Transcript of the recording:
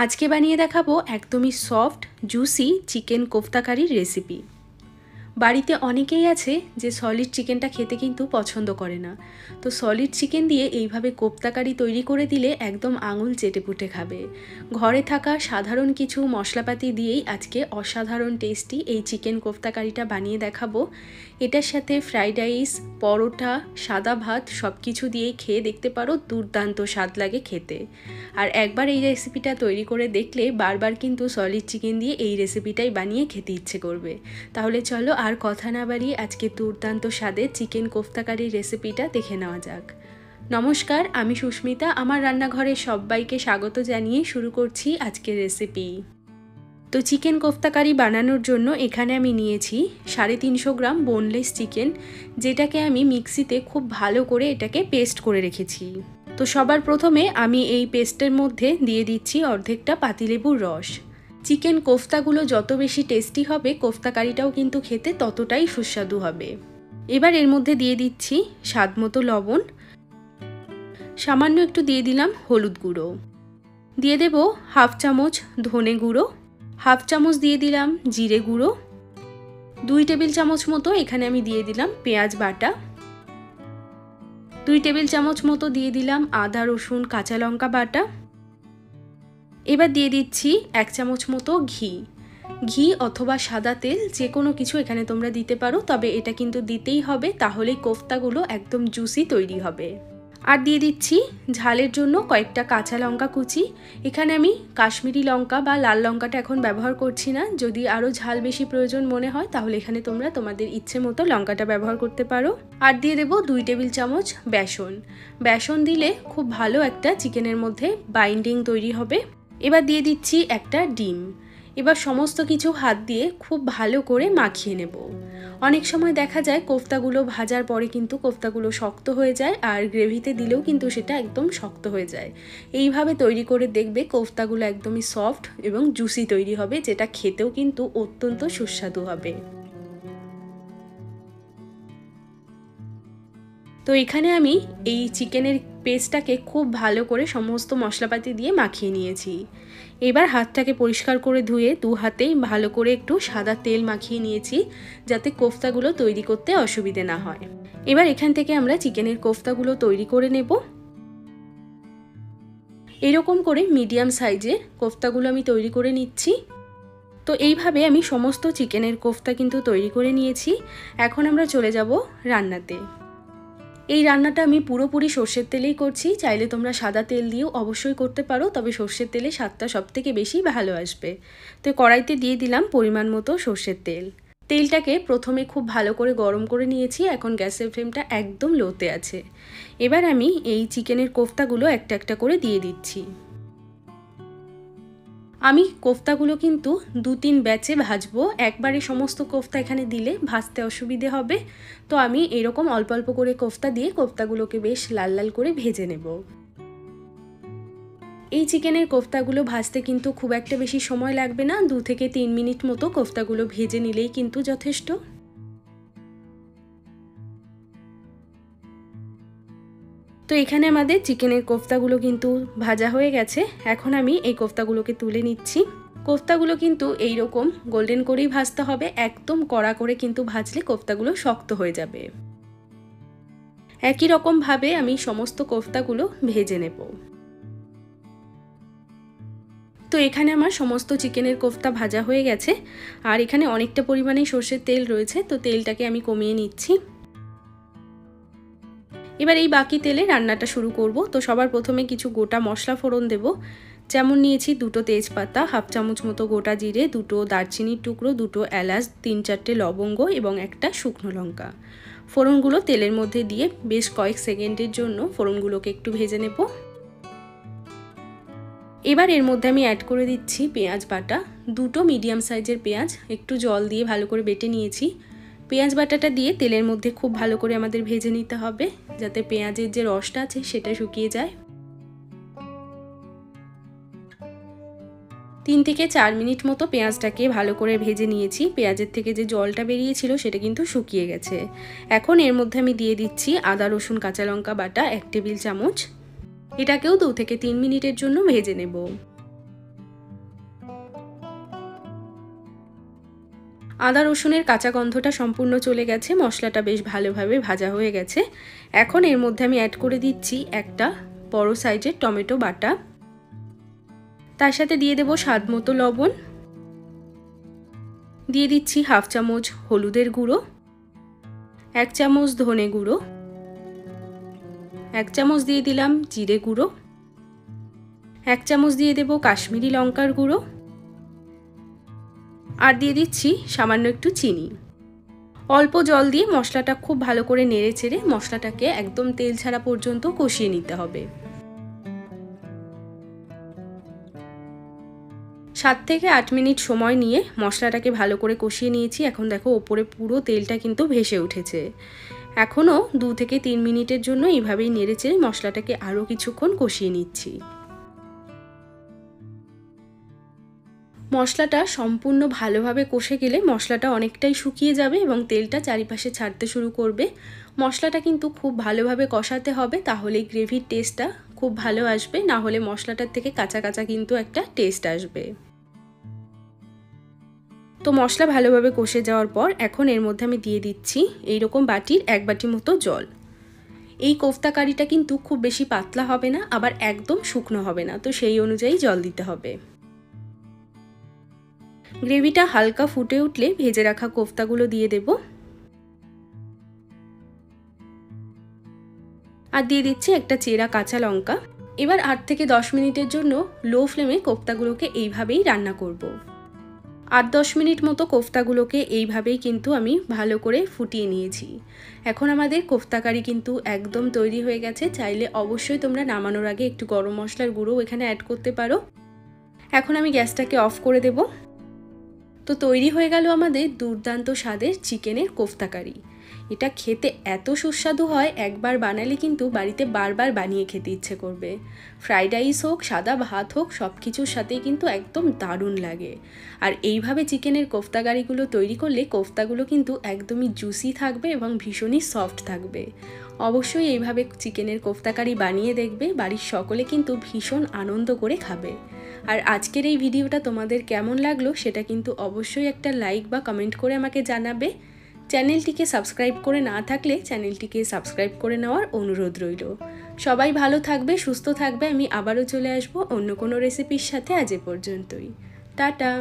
আজকে বানিয়ে দেখাবো একদমই সফট জুসি চিকেন কোফতা কারির রেসিপি। বাড়িতে অনেকেই আছে যে সলিড চিকেনটা খেতে কিন্তু পছন্দ করে না, তো সলিড চিকেন দিয়ে এইভাবে কোফতা কারি তৈরি করে দিলে একদম আঙুল চেটেপুটে খাবে। ঘরে থাকা সাধারণ কিছু মশলাপাতি দিয়েই আজকে অসাধারণ টেস্টি এই চিকেন কোফতা কারিটা বানিয়ে দেখাবো। এটার সাথে ফ্রাইড রাইস, পরোটা, সাদা ভাত সব কিছু দিয়েই খেয়ে দেখতে পারো, দুর্দান্ত স্বাদ লাগে খেতে। আর একবার এই রেসিপিটা তৈরি করে দেখলে বারবার কিন্তু সলিড চিকেন দিয়ে এই রেসিপিটাই বানিয়ে খেতে ইচ্ছে করবে। তাহলে চলো আর কথা না বাড়িয়ে আজকে দুর্দান্ত স্বাদের চিকেন কোফতা কারির রেসিপিটা দেখে নেওয়া যাক। নমস্কার, আমি সুস্মিতা। আমার রান্নাঘরে সবাইকে স্বাগত জানিয়ে শুরু করছি আজকের রেসিপি। তো চিকেন কোফতা কারি বানানোর জন্য এখানে আমি নিয়েছি 350 গ্রাম বোনলেস চিকেন, যেটাকে আমি মিক্সিতে খুব ভালো করে এটাকে পেস্ট করে রেখেছি। তো সবার প্রথমে আমি এই পেস্টের মধ্যে দিয়ে দিচ্ছি অর্ধেকটা পাতিলেবুর রস। চিকেন কোফতাগুলো যত বেশি টেস্টি হবে, কোফতা কারিটাও কিন্তু খেতে ততটাই সুস্বাদু হবে। এবার এর মধ্যে দিয়ে দিচ্ছি স্বাদ মতো লবণ, সামান্য একটু দিয়ে দিলাম হলুদ গুঁড়ো, দিয়ে দেব হাফ চামচ ধনে গুঁড়ো, হাফ চামচ দিয়ে দিলাম জিরে গুঁড়ো, 2 টেবিল চামচ মতো এখানে আমি দিয়ে দিলাম পেঁয়াজ বাটা, 2 টেবিল চামচ মতো দিয়ে দিলাম আদা রসুন কাঁচা লঙ্কা বাটা। এবার দিয়ে দিচ্ছি 1 চামচ মতো ঘি অথবা সাদা তেল, যে কোনো কিছু এখানে তোমরা দিতে পারো, তবে এটা কিন্তু দিতেই হবে, তাহলেই কোফতাগুলো একদম জুসি তৈরি হবে। আর দিয়ে দিচ্ছি ঝালের জন্য কয়েকটা কাঁচা লঙ্কা কুচি। এখানে আমি কাশ্মীরি লঙ্কা বা লাল লঙ্কাটা এখন ব্যবহার করছি না, যদি আরও ঝাল বেশি প্রয়োজন মনে হয় তাহলে এখানে তোমরা তোমাদের ইচ্ছে মতো লঙ্কাটা ব্যবহার করতে পারো। আর দিয়ে দেবো 2 টেবিল চামচ বেসন দিলে খুব ভালো একটা চিকেনের মধ্যে বাইন্ডিং তৈরি হবে। এবার দিয়ে দিচ্ছি একটা ডিম। এবার সমস্ত কিছু হাত দিয়ে খুব ভালো করে মাখিয়ে নেব। অনেক সময় দেখা যায় কোফতাগুলো ভাজার পরে কিন্তু কোফতাগুলো শক্ত হয়ে যায়, আর গ্রেভিতে দিলেও কিন্তু সেটা একদম শক্ত হয়ে যায়। এইভাবে তৈরি করে দেখবে কোফতাগুলো একদমই সফট এবং জুসি তৈরি হবে, যেটা খেতেও কিন্তু অত্যন্ত সুস্বাদু হবে। তো এখানে আমি এই চিকেনের পেস্টটাকে খুব ভালো করে সমস্ত মশলাপাতি দিয়ে মাখিয়ে নিয়েছি। এবার হাতটাকে পরিষ্কার করে ধুয়ে 2 হাতেই ভালো করে একটু সাদা তেল মাখিয়ে নিয়েছি, যাতে কোফতাগুলো তৈরি করতে অসুবিধে না হয়। এবার এখান থেকে আমরা চিকেনের কোফতাগুলো তৈরি করে নেব। এরকম করে মিডিয়াম সাইজের কোফতাগুলো আমি তৈরি করে নিচ্ছি। তো এইভাবে আমি সমস্ত চিকেনের কোফতা কিন্তু তৈরি করে নিয়েছি। এখন আমরা চলে যাব রান্নাতে। এই রান্নাটা আমি পুরোপুরি সর্ষের তেলেই করছি, চাইলে তোমরা সাদা তেল দিয়েও অবশ্যই করতে পারো, তবে সর্ষের তেলে স্বাদটা সবথেকে বেশি ভালো আসবে। তো কড়াইতে দিয়ে দিলাম পরিমাণ মতো সর্ষের তেল। তেলটাকে প্রথমে খুব ভালো করে গরম করে নিয়েছি, এখন গ্যাসের ফ্লেমটা একদম লোতে আছে। এবার আমি এই চিকেনের কোফতাগুলো একটা একটা করে দিয়ে দিচ্ছি। আমি কোফতাগুলো কিন্তু 2-3 ব্যাচে ভাজবো, একবারে সমস্ত কোফতা এখানে দিলে ভাজতে অসুবিধে হবে। তো আমি এরকম অল্প অল্প করে কোফতা দিয়ে কোফতাগুলোকে বেশ লাল লাল করে ভেজে নেব। এই চিকেনের কোফতাগুলো ভাজতে কিন্তু খুব একটা বেশি সময় লাগবে না, 2 থেকে 3 মিনিট মতো কোফতাগুলো ভেজে নিলেই কিন্তু যথেষ্ট। তো এখানে আমাদের চিকেনের কোফতাগুলো কিন্তু ভাজা হয়ে গেছে। এখন আমি এই কোফতাগুলোকে তুলে নিচ্ছি। কোফতাগুলো কিন্তু এইরকম গোল্ডেন করেই ভাজতে হবে, একদম কড়া করে কিন্তু ভাজলে কোফতাগুলো শক্ত হয়ে যাবে। একই রকম ভাবে আমি সমস্ত কোফতাগুলো ভেজে নেব। তো এখানে আমার সমস্ত চিকেনের কোফতা ভাজা হয়ে গেছে, আর এখানে অনেকটা পরিমাণে সর্ষের তেল রয়েছে, তো তেলটাকে আমি কমিয়ে নিচ্ছি। এবার এই বাকি তেলে রান্নাটা শুরু করব। তো সবার প্রথমে কিছু গোটা মশলা ফোড়ন দেব। যেমন নিয়েছি 2টো তেজপাতা, হাফ চামচ মতো গোটা জিরে, 2টো দারচিনির টুকরো, 2টো এলাচ, 3-4টে লবঙ্গ এবং একটা শুকনো লঙ্কা। ফোড়নগুলো তেলের মধ্যে দিয়ে বেশ কয়েক সেকেন্ডের জন্য ফোড়নগুলোকে একটু ভেজে নেব। এবার এর মধ্যে আমি অ্যাড করে দিচ্ছি পেঁয়াজ বাটা। 2টো মিডিয়াম সাইজের পেঁয়াজ একটু জল দিয়ে ভালো করে বেটে নিয়েছি। পেঁয়াজ বাটাটা দিয়ে তেলের মধ্যে খুব ভালো করে আমাদের ভেজে নিতে হবে, যাতে পেঁয়াজের যে রসটা আছে সেটা শুকিয়ে যায়। 3 থেকে 4 মিনিট মতো পেঁয়াজটাকে ভালো করে ভেজে নিয়েছি। পেঁয়াজের থেকে যে জলটা বেরিয়েছিল সেটা কিন্তু শুকিয়ে গেছে। এখন এর মধ্যে আমি দিয়ে দিচ্ছি আদা রসুন কাঁচা লঙ্কা বাটা 1 টেবিল চামচ। এটাকেও 2 থেকে 3 মিনিটের জন্য ভেজে নেব। আদা রসুনের কাঁচা গন্ধটা সম্পূর্ণ চলে গেছে, মশলাটা বেশ ভালোভাবে ভাজা হয়ে গেছে। এখন এর মধ্যে আমি অ্যাড করে দিচ্ছি একটা বড় সাইজের টমেটো বাটা, তার সাথে দিয়ে দেব স্বাদ মতো লবণ, দিয়ে দিচ্ছি হাফ চামচ হলুদের গুঁড়ো, 1 চামচ ধনে গুঁড়ো, 1 চামচ দিয়ে দিলাম জিরে গুঁড়ো, 1 চামচ দিয়ে দেব কাশ্মীরি লঙ্কার গুঁড়ো, আর দিয়ে দিচ্ছি সামান্য একটু চিনি। অল্প জল দিয়ে মশলাটা খুব ভালো করে নেড়ে চেড়ে মশলাটাকে একদম তেল ছাড়া পর্যন্ত কষিয়ে নিতে হবে। 7 থেকে 8 মিনিট সময় নিয়ে মশলাটাকে ভালো করে কষিয়ে নিয়েছি। এখন দেখো ওপরে পুরো তেলটা কিন্তু ভেসে উঠেছে। এখনও 2 থেকে 3 মিনিটের জন্য এইভাবেই নেড়ে চেড়ে মশলাটাকে আরও কিছুক্ষণ কষিয়ে নিচ্ছি। মশলাটা সম্পূর্ণ ভালোভাবে কষে গেলে মশলাটা অনেকটাই শুকিয়ে যাবে এবং তেলটা চারিপাশে ছাড়তে শুরু করবে। মশলাটা কিন্তু খুব ভালোভাবে কষাতে হবে, তাহলেই গ্রেভির টেস্টটা খুব ভালো আসবে, না হলে মশলাটার থেকে কাঁচা কাঁচা কিন্তু একটা টেস্ট আসবে। তো মশলা ভালোভাবে কষে যাওয়ার পর এখন এর মধ্যে আমি দিয়ে দিচ্ছি এইরকম বাটির 1 বাটি মতো জল। এই কোফতা কারিটা কিন্তু খুব বেশি পাতলা হবে না, আবার একদম শুকনো হবে না, তো সেই অনুযায়ী জল দিতে হবে। গ্রেভিটা হালকা ফুটে উঠলে ভেজে রাখা কোফতাগুলো দিয়ে দেব, আর দিয়ে দিচ্ছি একটা চেরা কাঁচা লঙ্কা। এবার 8 থেকে 10 মিনিটের জন্য লো ফ্লেমে কোফতাগুলোকে এইভাবেই রান্না করব। 8-10 মিনিট মতো কোফতাগুলোকে এইভাবেই কিন্তু আমি ভালো করে ফুটিয়ে নিয়েছি। এখন আমাদের কোফতা কারি কিন্তু একদম তৈরি হয়ে গেছে। চাইলে অবশ্যই তোমরা নামানোর আগে একটু গরম মশলার গুঁড়ো এখানে অ্যাড করতে পারো। এখন আমি গ্যাসটাকে অফ করে দেব। তো তৈরি হয়ে গেল আমাদের দুর্দান্ত স্বাদের চিকেনের কোফতা কারি। এটা খেতে এত সুস্বাদু হয়, একবার বানালে কিন্তু বাড়িতে বারবার বানিয়ে খেতে ইচ্ছে করবে। ফ্রাইড রাইস হোক, সাদা ভাত হোক, সব কিছুর সাথেই কিন্তু একদম দারুণ লাগে। আর এইভাবে চিকেনের কোফতা কারিগুলো তৈরি করলে কোফতাগুলো কিন্তু একদমই জুসি থাকবে এবং ভীষণই সফট থাকবে। অবশ্যই এইভাবে চিকেনের কোফতা কারি বানিয়ে দেখবে, বাড়ির সকলে কিন্তু ভীষণ আনন্দ করে খাবে। আর আজকের এই ভিডিওটা তোমাদের কেমন লাগলো সেটা কিন্তু অবশ্যই একটা লাইক বা কমেন্ট করে আমাকে জানাবে। চ্যানেলটিকে সাবস্ক্রাইব করে না থাকলে চ্যানেলটিকে সাবস্ক্রাইব করে নেওয়ার অনুরোধ রইল। সবাই ভালো থাকবে, সুস্থ থাকবে। আমি আবারও চলে আসবো অন্য কোনো রেসিপির সাথে। আজ এ পর্যন্তই, টাটা।